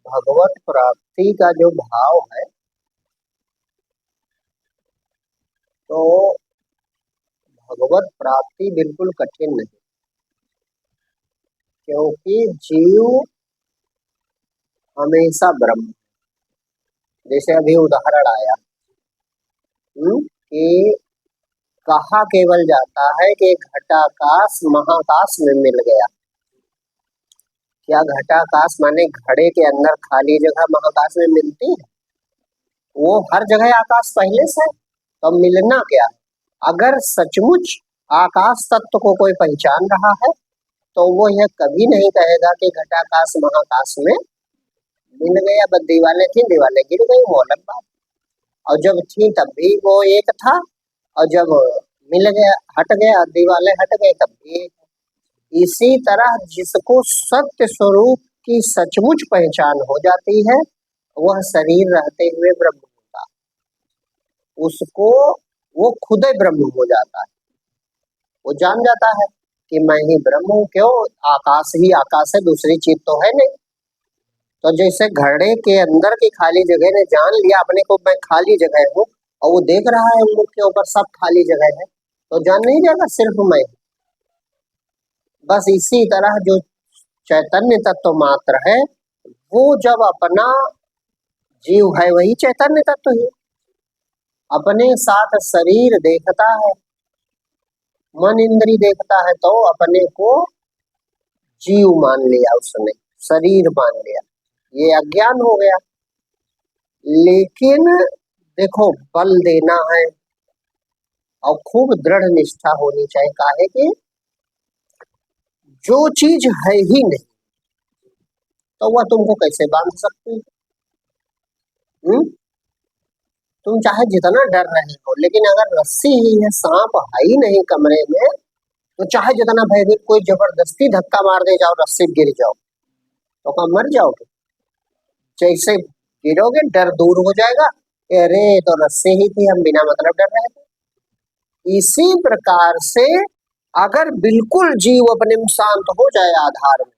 भगवत प्राप्ति का जो भाव है, तो भगवत प्राप्ति बिल्कुल कठिन नहीं, क्योंकि जीव हमेशा ब्रह्म। जैसे अभी उदाहरण आया कि कहा केवल जाता है कि घटाकाश महाकाश में मिल गया। क्या घटाकाश माने घड़े के अंदर खाली जगह महाकाश में मिलती है? वो हर जगह आकाश पहले से है, तो मिलना क्या है? अगर सचमुच आकाश तत्व को कोई पहचान रहा है तो वो यह कभी नहीं कहेगा कि घटाकाश महाकाश में मिल गया। बस दीवारें थी, दीवारें गिर गई, वो अलग बात। और जब थी तब भी वो एक था, और जब मिल गया, हट गया, दीवारें हट गई, तब भी एक। इसी तरह जिसको सत्य स्वरूप की सचमुच पहचान हो जाती है, वह शरीर रहते हुए ब्रह्म होता है। उसको वो खुद ही ब्रह्म हो जाता है। वो जान जाता है कि मैं ही ब्रह्म हूँ। क्यों? आकाश ही आकाश है, दूसरी चीज तो है नहीं। तो जैसे घड़े के अंदर की खाली जगह ने जान लिया अपने को, मैं खाली जगह हूँ, और वो देख रहा है मुख के ऊपर सब खाली जगह है, तो जान नहीं जाएगा सिर्फ मैं। बस इसी तरह जो चैतन्य तत्व मात्र है, वो जब अपना जीव है वही चैतन्य तत्व ही अपने साथ शरीर देखता है, मन इंद्री देखता है, तो अपने को जीव मान लिया उसने, शरीर मान लिया। ये अज्ञान हो गया। लेकिन देखो, बल देना है और खूब दृढ़ निष्ठा होनी चाहिए। काहे कि जो चीज है ही नहीं तो वह तुमको कैसे बांध सकती है? तुम चाहे जितना डर रहे हो, लेकिन अगर रस्सी ही है, सांप है ही नहीं कमरे में, तो चाहे जितना भयभीत, कोई जबरदस्ती धक्का मार दे, जाओ रस्सी गिर जाओ, तो क्या मर जाओगे? जैसे गिरोगे डर दूर हो जाएगा, अरे तो रस्सी ही थी, हम बिना मतलब डर रहे थे। इसी प्रकार से अगर बिल्कुल जीव अपने में शांत हो जाए आधार में,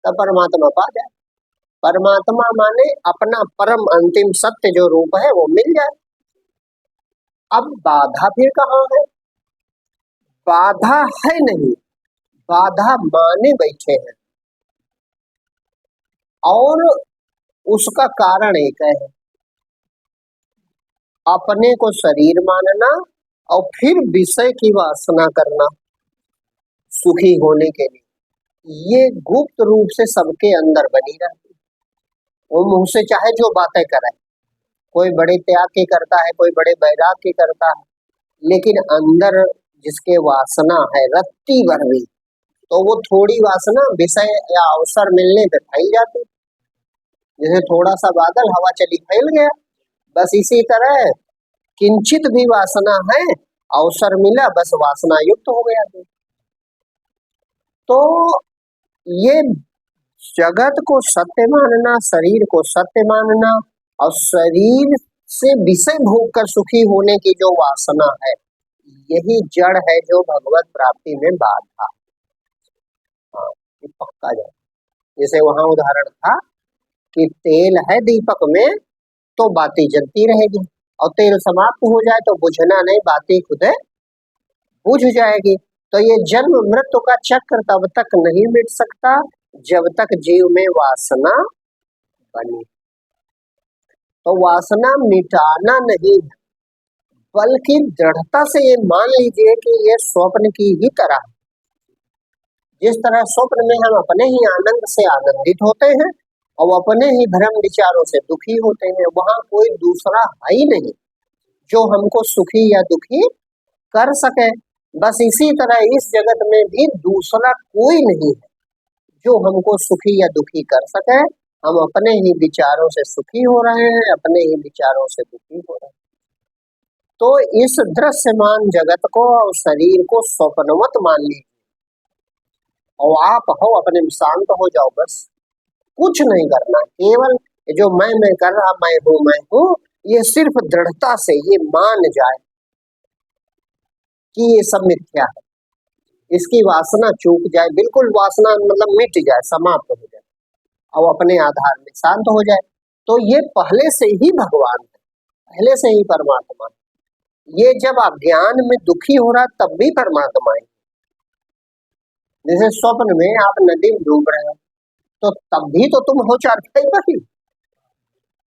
तब परमात्मा पा जाए। परमात्मा माने अपना परम अंतिम सत्य जो रूप है वो मिल जाए। अब बाधा फिर कहाँ है? बाधा है नहीं, बाधा माने बैठे हैं, और उसका कारण एक है, अपने को शरीर मानना और फिर विषय की वासना करना सुखी होने के लिए। ये गुप्त रूप से सबके अंदर बनी रहती है। वो मुंह से चाहे जो बातें करे, कोई बड़े त्याग की करता है, कोई बड़े बैराग की करता है, लेकिन अंदर जिसके वासना है रत्ती भर भी, तो वो थोड़ी वासना विषय या अवसर मिलने पे फैल जाती। जैसे थोड़ा सा बादल, हवा चली, फैल गया। बस इसी तरह किंचित भी वासना है, अवसर मिला, बस वासना युक्त हो गया। तो ये जगत को सत्य मानना, शरीर को सत्य मानना, और शरीर से विषय भोग कर सुखी होने की जो वासना है, यही जड़ है जो भगवत प्राप्ति में बाधा। हाँ, ये पक्का जड़। जैसे वहां उदाहरण था कि तेल है दीपक में तो बाती जलती रहेगी, और तेल समाप्त हो जाए तो बुझना नहीं, बाती खुद बुझ जाएगी। तो ये जन्म मृत्यु का चक्र तब तक नहीं मिट सकता जब तक जीव में वासना बनी। तो वासना मिटाना नहीं, बल्कि दृढ़ता से ये मान लीजिए कि ये स्वप्न की ही तरह। जिस तरह स्वप्न में हम अपने ही आनंद से आनंदित होते हैं और अपने ही भ्रम विचारों से दुखी होते हैं, वहां कोई दूसरा है ही नहीं जो हमको सुखी या दुखी कर सके। बस इसी तरह इस जगत में भी दूसरा कोई नहीं है जो हमको सुखी या दुखी कर सके। हम अपने ही विचारों से सुखी हो रहे हैं, अपने ही विचारों से दुखी हो रहे हैं। तो इस दृश्यमान जगत को और शरीर को स्वप्नवत मान लीजिए, और आप हो अपने में शांत हो जाओ। बस कुछ नहीं करना, केवल जो मैं कर रहा, मैं हूँ, ये सिर्फ दृढ़ता से ये मान जाए कि ये सब मिथ्या है, इसकी वासना चूक जाए, बिल्कुल वासना मतलब मिट जाए, समाप्त हो जाए। और अपने आधार में शांत हो जाए। तो ये पहले से ही भगवान है, पहले से ही परमात्मा है। ये जब अज्ञान में दुखी हो रहा तब भी परमात्मा है। जैसे स्वप्न में आप नदी में डूब रहे हो तो तब भी तो तुम हो चारपाई पर ही,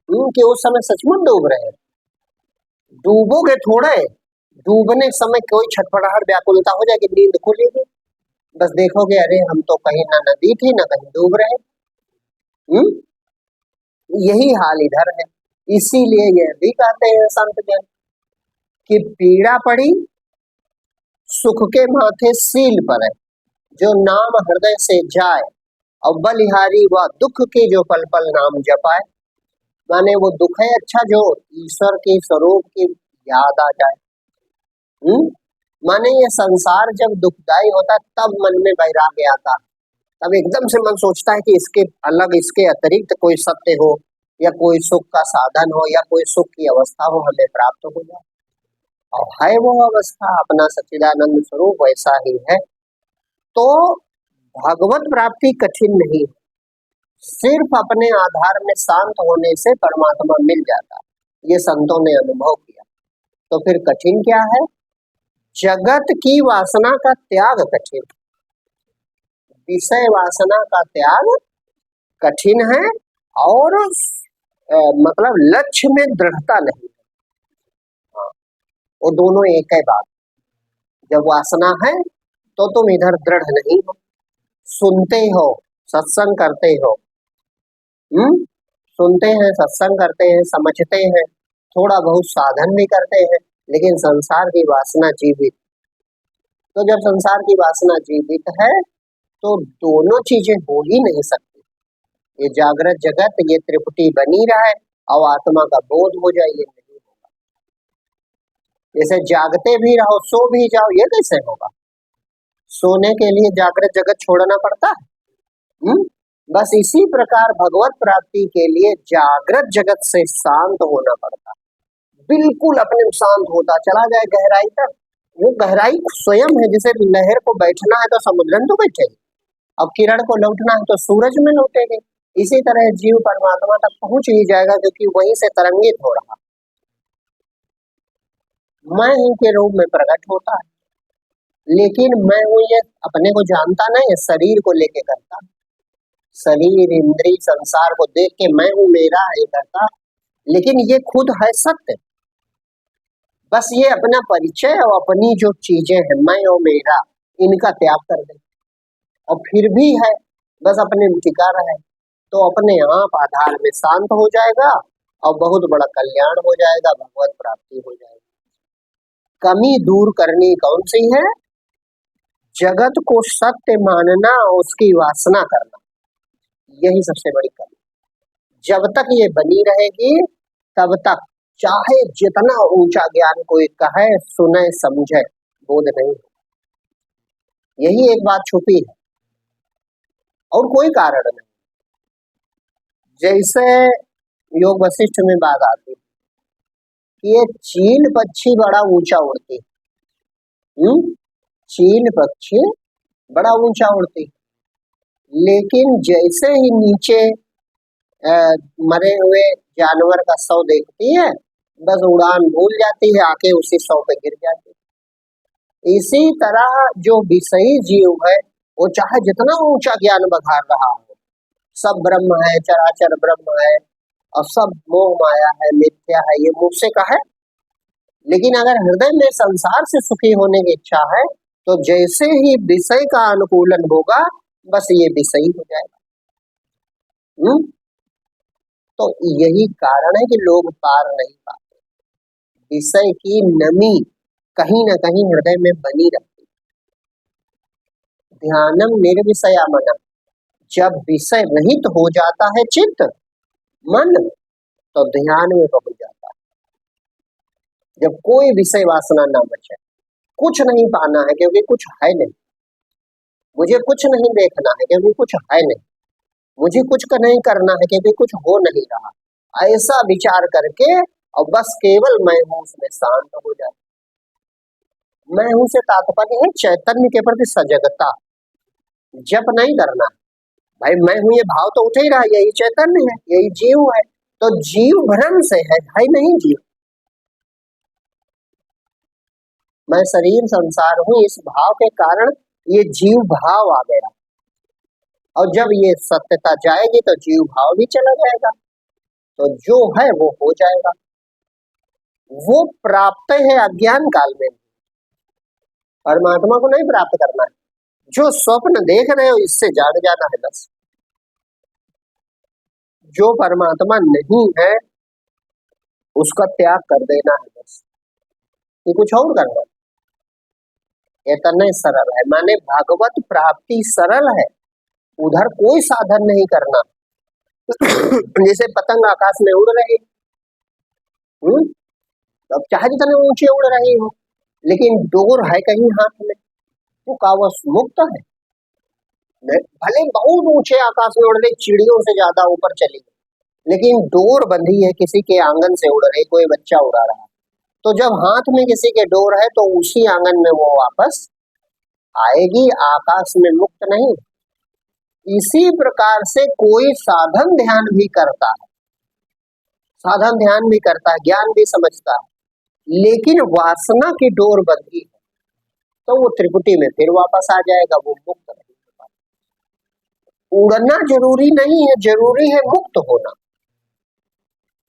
कि उस समय सचमुच डूब रहे हैं। डूबोगे थोड़े, डूबने समय कोई छटपटाहट व्याकुलता हो जाएगी, नींद खुलेगी, बस देखोगे अरे हम तो कहीं ना नदी थी ना कहीं डूब रहे। हम्म यही हाल इधर है। इसीलिए यह भी कहते हैं संत जन कि पीड़ा पड़ी सुख के माथे सील पर है, जो नाम हृदय से जाए, और बलिहारी वह दुख की जो पल पल नाम जपाए। माने वो दुख है अच्छा जो ईश्वर के स्वरूप की याद आ जाए। माने ये संसार जब दुखदाई होता है तब मन में वैराग्य आता है, तब एकदम से मन सोचता है कि इसके अलग, इसके अतिरिक्त कोई सत्य हो, या कोई सुख का साधन हो, या कोई सुख की अवस्था हो हमें प्राप्त हो जाए। और है वो अवस्था अपना सच्चिदानंद स्वरूप वैसा ही है। तो भगवत प्राप्ति कठिन नहीं, सिर्फ अपने आधार में शांत होने से परमात्मा मिल जाता है, ये संतों ने अनुभव किया। तो फिर कठिन क्या है? जगत की वासना का त्याग कठिन, विषय वासना का त्याग कठिन है, और मतलब लक्ष्य में दृढ़ता नहीं। वो दोनों एक है बात। जब वासना है तो तुम इधर दृढ़ नहीं हो, सुनते हो, सत्संग करते हो, सुनते हैं, सत्संग करते हैं, समझते हैं, थोड़ा बहुत साधन भी करते हैं, लेकिन संसार की वासना जीवित। तो जब संसार की वासना जीवित है तो दोनों चीजें हो ही नहीं सकती। ये जागृत जगत, ये त्रिपुटी बनी रहे और आत्मा का बोध हो जाए, ये नहीं होगा। जैसे जागते भी रहो सो भी जाओ, ये कैसे होगा? सोने के लिए जागृत जगत छोड़ना पड़ता है। बस इसी प्रकार भगवत प्राप्ति के लिए जागृत जगत से शांत होना पड़ता है। बिल्कुल अपने शांत होता चला जाए गहराई तक। वो गहराई स्वयं है। जैसे लहर को बैठना है तो समुद्र में तो बैठेगी, अब किरण को लौटना है तो सूरज में लौटेगी। इसी तरह जीव परमात्मा तक पहुंच ही जाएगा, क्योंकि वहीं से तरंगित हो रहा मैं हूं के रूप में प्रकट होता है। लेकिन मैं हूं ये अपने को जानता नहीं है, शरीर को लेके करता, शरीर इंद्रिय संसार को देख के मैं हूं मेरा ये करता, लेकिन ये खुद है सत्य। बस ये अपना परिचय और अपनी जो चीजें हैं मैं और मेरा, इनका त्याग कर दे, और फिर भी है बस अपने में टिका रहे, तो अपने आप आधार में शांत हो जाएगा और बहुत बड़ा कल्याण हो जाएगा, भगवत प्राप्ति हो जाएगी। कमी दूर करनी कौन सी है? जगत को सत्य मानना और उसकी वासना करना, यही सबसे बड़ी कमी। जब तक ये बनी रहेगी तब तक चाहे जितना ऊंचा ज्ञान कोई कहे, सुने, समझे, बोध नहीं। यही एक बात छुपी है और कोई कारण नहीं। जैसे योग वशिष्ठ में बात आती कि ये चील पक्षी बड़ा ऊंचा उड़ती, चील पक्षी बड़ा ऊंचा उड़ती, लेकिन जैसे ही नीचे मरे हुए जानवर का शव देखती है बस उड़ान भूल जाती है, आके उसी शव पे गिर जाती है। इसी तरह जो विषयी जीव है वो चाहे जितना ऊंचा ज्ञान बखार रहा हो, सब ब्रह्म है, चराचर ब्रह्म है और सब मोह माया है, मिथ्या है, ये मुख से कहे, लेकिन अगर हृदय में संसार से सुखी होने की इच्छा है तो जैसे ही विषय का अनुकूलन होगा बस ये विषयी हो जाएगा। तो यही कारण है कि लोग पार नहीं पाते, विषय की नमी कहीं ना कहीं हृदय में बनी रहती। ध्यानम निर्विषयामनः, जब विषय रहित हो जाता है चित्त मन तो ध्यान में पहुंच जाता है। जब कोई विषय वासना ना बचे, कुछ नहीं पाना है क्योंकि कुछ है नहीं, मुझे कुछ नहीं देखना है क्योंकि कुछ है नहीं, मुझे कुछ नहीं करना है क्योंकि कुछ हो नहीं रहा, ऐसा विचार करके और बस केवल मैं हूं उसमें शांत हो जाए। मैं हूं से तात्पर्य है चैतन्य के प्रति सजगता, जप नहीं करना, भाई मैं हूं ये भाव तो उठ ही रहा, यही चैतन्य है, यही जीव है। तो जीव भ्रम से है नहीं जीव। मैं शरीर संसार हूं, इस भाव के कारण ये जीव भाव आ गया, और जब ये सत्यता जाएगी तो जीव भाव भी चला जाएगा, तो जो है वो हो जाएगा। वो प्राप्त है अज्ञान काल में, परमात्मा को नहीं प्राप्त करना है। जो स्वप्न देख रहे हो इससे जाग जाना है बस। जो परमात्मा नहीं है उसका त्याग कर देना है बस, ये कुछ और करना है। इतना सरल है, माने भागवत प्राप्ति सरल है, उधर कोई साधन नहीं करना। जैसे पतंग आकाश में उड़ रही, अब चाहे जितने ऊंचे उड़ रही हो, लेकिन डोर है कहीं हाथ में, तो का वो मुक्त है? भले बहुत ऊंचे आकाश में उड़ रही, चिड़ियों से ज्यादा ऊपर चली गई, लेकिन डोर बंधी है, किसी के आंगन से उड़ रही, कोई बच्चा उड़ा रहा है, तो जब हाथ में किसी के डोर है तो उसी आंगन में वो वापस आएगी, आकाश में मुक्त नहीं। इसी प्रकार से कोई साधन ध्यान भी करता है, साधन ध्यान भी करता है, ज्ञान भी समझता है, लेकिन वासना की डोर बंधी है, तो वो त्रिपुटी में फिर वापस आ जाएगा, वो मुक्त नहीं। उड़ना जरूरी नहीं है, जरूरी है मुक्त होना।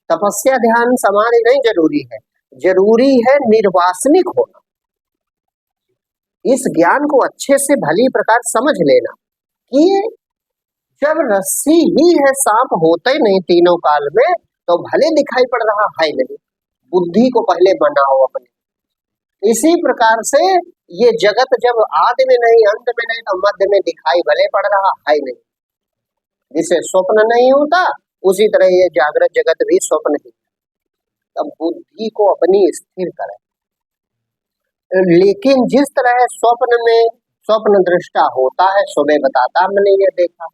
तपस्या ध्यान समाधि नहीं जरूरी है, जरूरी है निर्वासनिक होना। इस ज्ञान को अच्छे से भली प्रकार समझ लेना कि जब रस्सी ही है, सांप होते नहीं तीनों काल में, तो भले दिखाई पड़ रहा है नहीं, बुद्धि को पहले बनाओ अपने। इसी प्रकार से ये जगत जब आदि में नहीं, अंत में नहीं, तो मध्य में दिखाई भले पड़ रहा है नहीं, जिसे स्वप्न नहीं होता उसी तरह ये जागृत जगत भी स्वप्न ही। तब बुद्धि को अपनी स्थिर करें। लेकिन जिस तरह स्वप्न में स्वप्न दृष्टा होता है, सुबह बताता मैंने ये देखा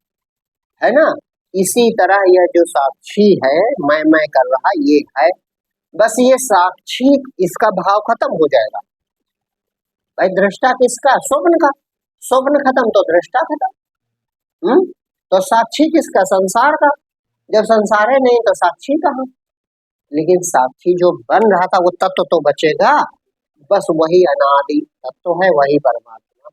है ना, इसी तरह यह जो साक्षी है, मैं कर रहा ये है, बस ये साक्षी, इसका भाव खत्म हो जाएगा। भाई दृष्टा किसका? स्वप्न का। स्वप्न खत्म तो दृष्टा खत्म। तो साक्षी किसका? संसार का। जब संसार है नहीं तो साक्षी कहाँ? लेकिन साक्षी जो बन रहा था वो तत्व तो बचेगा, बस वही अनादि तत्व है, वही परमात्मा,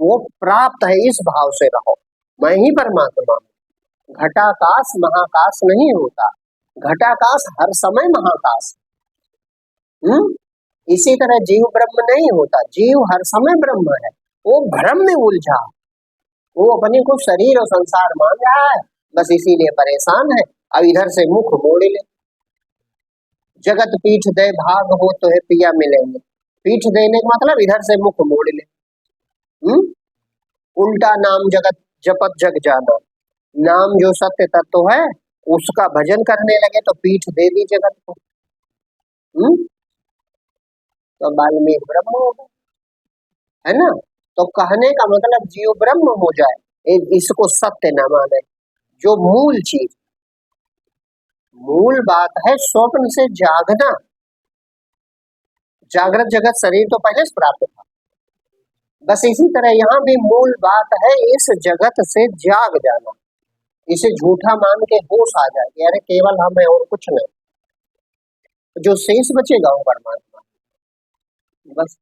वो प्राप्त है। इस भाव से रहो, मैं ही परमात्मा हूं। घटाकाश महाकाश नहीं होता, घटाकाश हर समय महाकाश। इसी तरह जीव ब्रह्म नहीं होता, जीव हर समय ब्रह्म है। वो भ्रम में उलझा, वो अपने को शरीर और संसार मान रहा है, बस इसीलिए परेशान है। अब इधर से मुख मोड़ ले, जगत पीठ दे भाग हो तो है पिया मिलेंगे, पीठ देने का मतलब इधर से मुख मोड़ ले। उल्टा नाम जगत जपत जग जाना, नाम जो सत्य तत्व है उसका भजन करने लगे तो पीठ दे दी जगत को। तो वाल्मीकि ब्रह्म हो गए, है ना। तो कहने का मतलब जीव ब्रह्म हो जाए, इसको सत्य न माने। जो मूल चीज, मूल बात है स्वप्न से जागना। जागृत जगत शरीर तो पहले से प्राप्त था, बस इसी तरह यहाँ भी मूल बात है इस जगत से जाग जाना। इसे झूठा मान के होश आ जाए कि अरे केवल हम है और कुछ नहीं, जो शेष बचेगा वो परमात्मा। बस